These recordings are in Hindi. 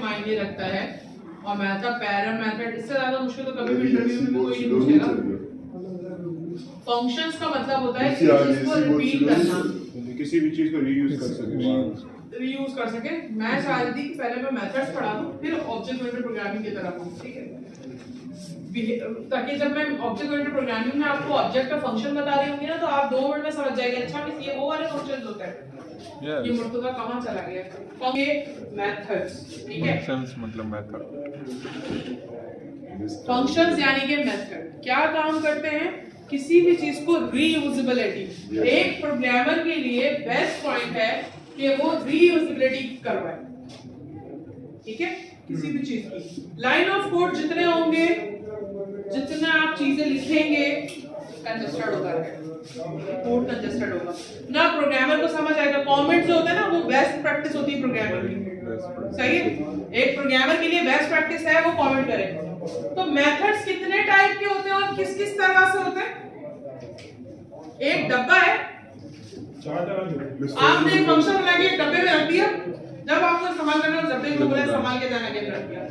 मायने रखता है और मेथड पैरा मेथड इससे ज्यादा मुश्किल तो कभी भी इंटरव्यू में कोई नहीं पूछेगा। फंक्शंस का मतलब होता है किसी चीज को रिपीट करना, किसी भी चीज को रीयूज कर सके। मैं चाह रही थी कि पहले मैं मेथड्स पढ़ा दूं फिर ऑब्जेक्ट ओरिएंटेड प्रोग्रामिंग की तरफ आऊं, ठीक है, ताकि जब मैं ऑब्जेक्ट ओरिएंटेड प्रोग्रामिंग में आपको ऑब्जेक्ट का फंक्शन बता रही होंगी ना तो आप 2 मिनट में समझ जाएंगे अच्छा कि ये वो वाले फंक्शंस होते हैं। ये मुर्तजा कहां चला गया? ये मेथड्स, ठीक है, फंक्शंस मतलब मेथड। फंक्शंस यानी कि मेथड क्या काम करते हैं? किसी भी चीज को रीयूजेबिलिटी, एक प्रोग्रामर के लिए बेस्ट पॉइंट है कि वो रीयूजेबिलिटी करवाए, ठीक है, किसी भी चीज की। लाइन ऑफ कोड जितने होंगे, जितना आप चीजें लिखेंगे, कंजेस्टेड होगा, कोड कंजेस्टेड होगा ना, प्रोग्रामर को समझ आएगा। कमेंट्स जो होते हैं ना वो बेस्ट प्रैक्टिस होती है प्रोग्रामर की, सही है, एक प्रोग्रामर के लिए बेस्ट प्रैक्टिस है वो कमेंट करे। तो मेथड्स कितने टाइप के होते हैं और किस किस तरह से होते हैं? एक डब्बा है, आपने एक फंक्शन बना के एक डब्बे में रख दिया, जब आपको इस्तेमाल करना है डब्बे को बोला संभाल के जाना के रख दिया,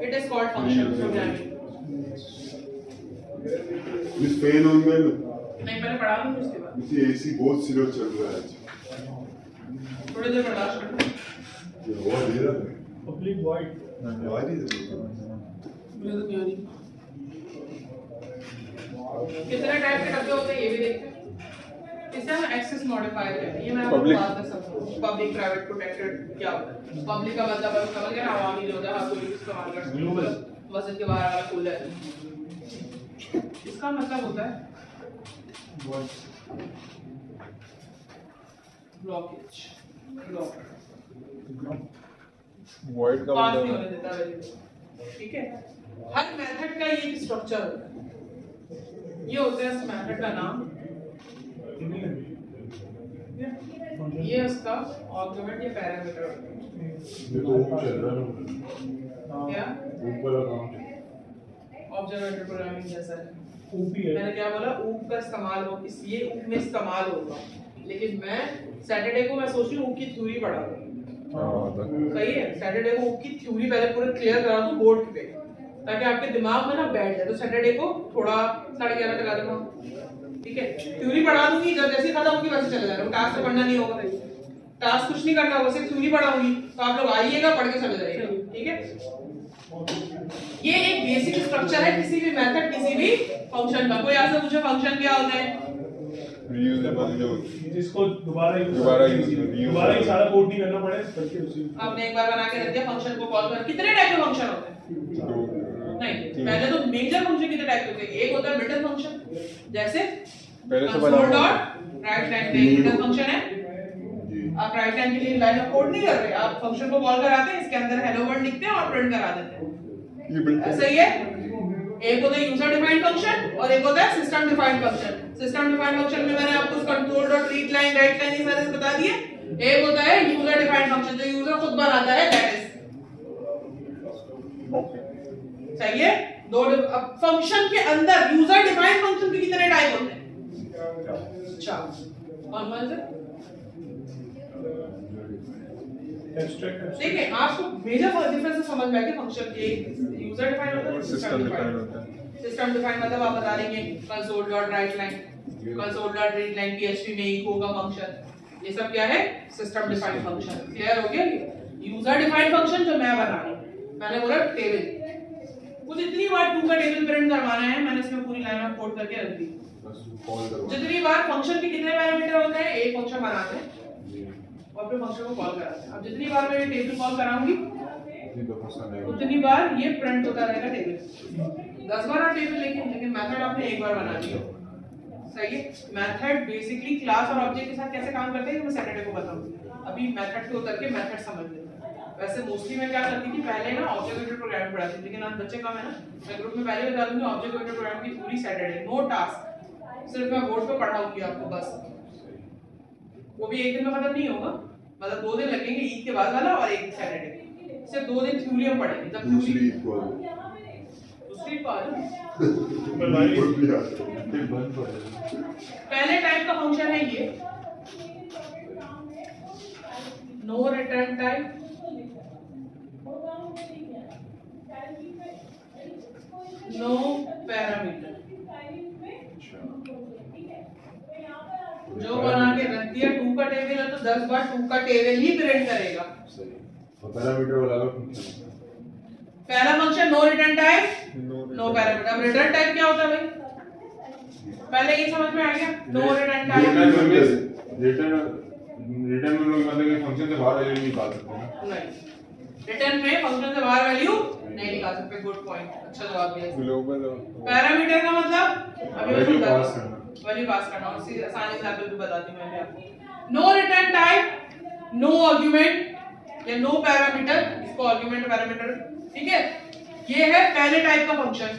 it is called function programming. इस पेन ऑन में नहीं मैंने पढ़ा दूं उसके बाद मुझे एसी बहुत स्लो चल रहा है आज, थोड़ी देर बर्दाश्त करो। ये बहुत देर है पब्लिक वाइड आवाज ही मुझे तो क्यों नहीं। कितने टाइप के डब्बे होते हैं ये भी देखते हैं। इसे हम एक्सेस मॉडिफायर कहते हैं। ये मैं आपको बात कर सकता हूं। पब्लिक प्राइवेट प्रोटेक्टेड क्या होता है? पब्लिक का मतलब है समझ गए ना, आवामी जो होता है हर कोई इस्तेमाल कर सकता है, मस्जिद के बाहर वाला खुला है। इसका मतलब होता है ब्लॉकेज, वॉइड का पास नहीं मतलब होने देता वेरिएबल, ठीक है। हर मेथड का ये स्ट्रक्चर होता है, ये होता है इस मेथड का नाम, ये उसका आर्गुमेंट या पैरामीटर होता है। ये तो ऊपर चल रहा है क्या ऊपर अकाउंट ऑब्जर्वेटर प्रोग्रामिंग जैसा है। ऊपी है। मैंने क्या बोला? ऊप का इस्तेमाल हो, इस ये ऊप में इस्तेमाल होगा, लेकिन मैं सैटरडे को मैं सोच रही हूँ ऊप की थ्योरी पढ़ा दूँ, सही है, सैटरडे को ऊप की थ्योरी पहले पूरे क्लियर करा दूँ बोर्ड पे, ताकि आपके दिमाग में ना बैठ जाए। तो सैटरडे को थोड़ा 11:30 लगा दूंगा, ठीक है, थ्योरी पढ़ा दूंगी, जब जैसे खत्म होगी वैसे चले जाएगा, टास्क तो पढ़ना नहीं होगा, टास्क कुछ नहीं करना होगा, सिर्फ थ्योरी पढ़ाऊंगी, तो आप लोग आइएगा पढ़ के चले जाइएगा, ठीक है। ये एक बेसिक स्ट्रक्चर है किसी भी मेथड, किसी भी फंक्शन का। कोई आपसे पूछे फंक्शन क्या होता है? रीयूजेबल जो जिसको दोबारा ही सारा कोड नहीं करना पड़े करके उसी आपने एक बार बना के रख दिया, फंक्शन को कॉल कर। कितने टाइप के फंक्शन होते हैं? नहीं, पहले तो मेजर फंक्शन कितने टाइप के होते हैं? एक होता है ब्रिटल फंक्शन, जैसे कंसोल डॉट राइट लाइन पे ब्रिटल फंक्शन है। आप राइट लाइन के लिए लाइन ऑफ कोड नहीं कर रहे, आप फंक्शन को कॉल कराते हैं, इसके अंदर हेलो वर्ल्ड लिखते हैं और प्रिंट करा देते हैं, ऐसा ही है। एक होता है यूजर डिफाइंड फंक्शन और एक होता है system defined function. System defined function में मैंने आपको control dot read line right line ये सारे बता दिए। एक होता है यूजर डिफाइंड फंक्शन जो यूजर खुद बनाता है, दैट इज सही है। दो फंक्शन के अंदर यूजर डिफाइंड फंक्शन के कितने टाइप होते हैं? 4। कौन से? देखिए आपको मेजर डिफरेंस समझ में आएगा फंक्शन के। यूजर डिफाइंड होता है, सिस्टम डिफाइंड होता है। सिस्टम डिफाइंड मतलब आप बता देंगे console dot right line, console dot read line PHP में इको का फंक्शन, ये सब क्या है? System defined function. क्लियर हो गया? यूजर डिफाइंड फंक्शन जो मैं बना रही हूं, मैंने बोला टेबल, मुझे इतनी बार 2 का टेबल प्रिंट करवाना है, मैंने इसमें पूरी लाइन ऑफ कोड करके रख दी। जितनी बार फंक्शन के कितने पैरामीटर होते हैं? एक फंक्शन बनाते हैं और फिर फंक्शन को कॉल कराते हैं। अब जितनी बार मैं टेबल कॉल कराऊंगी उतनी बार ये प्रिंट होता रहेगा टेबल। 10 बार आप टेबल लेकिन मेथड आपने एक बार बना दिया, सही है। मेथड बेसिकली क्लास और ऑब्जेक्ट के साथ कैसे काम करते हैं मैं सैटरडे को बताऊंगी। अभी मेथड पे उतर के मेथड समझ लेते हैं। वैसे मोस्टली मैं क्या करती थी, पहले ना ऑब्जेक्ट ओरिएंटेड प्रोग्रामिंग पढ़ाती थी, लेकिन आज बच्चे कम है ना, मैं ग्रुप में पहले बता दूंगी ऑब्जेक्ट ओरिएंटेड प्रोग्रामिंग की पूरी सैटरडे, नो टास्क, सिर्फ मैं बोर्ड पे पढ़ाऊंगी आपको बस। वो भी एक दिन में खत्म नहीं होगा, मतलब 2 दिन लगेंगे, ईद के बाद वाला और एक सैटरडे, सिर्फ 2 दिन थ्योरी हम पढ़ेंगे। जब दूसरी ईद को दूसरी बार पहले टाइप का फंक्शन है ये नो रिटर्न टाइप, पैरामीटर जो बना के रख दिया 2 का टेबल है तो 10 बार 2 का टेबल ही प्रिंट करेगा। सही। और पैरामीटर वाला अलग फंक्शन है। पहला function no return type no parameter. अब रिटर्न टाइप क्या होता है भाई? पहले ये समझ में आ गया? नो रिटर्न टाइप रिटर्न में लोग मतलब कि फंक्शन से बाहर वैल्यू निकाल सकते हैं ना? नहीं, रिटर्न में फंक्शन से बाहर वैल्यू नहीं निकाल सकते। गुड पॉइंट, अच्छा जवाब दिया। ग्लोबल पैरामीटर का मतलब अभी वैल्यू मैं पास करना। वैल्यू पास करना। और सीधा आसान एग्जांपल भी बताती हूं मैंने आपको। No return type no argument या नो पैरामीटर, इसको आर्गुमेंट पैरामीटर, ठीक है। ये है पहले टाइप का फंक्शन।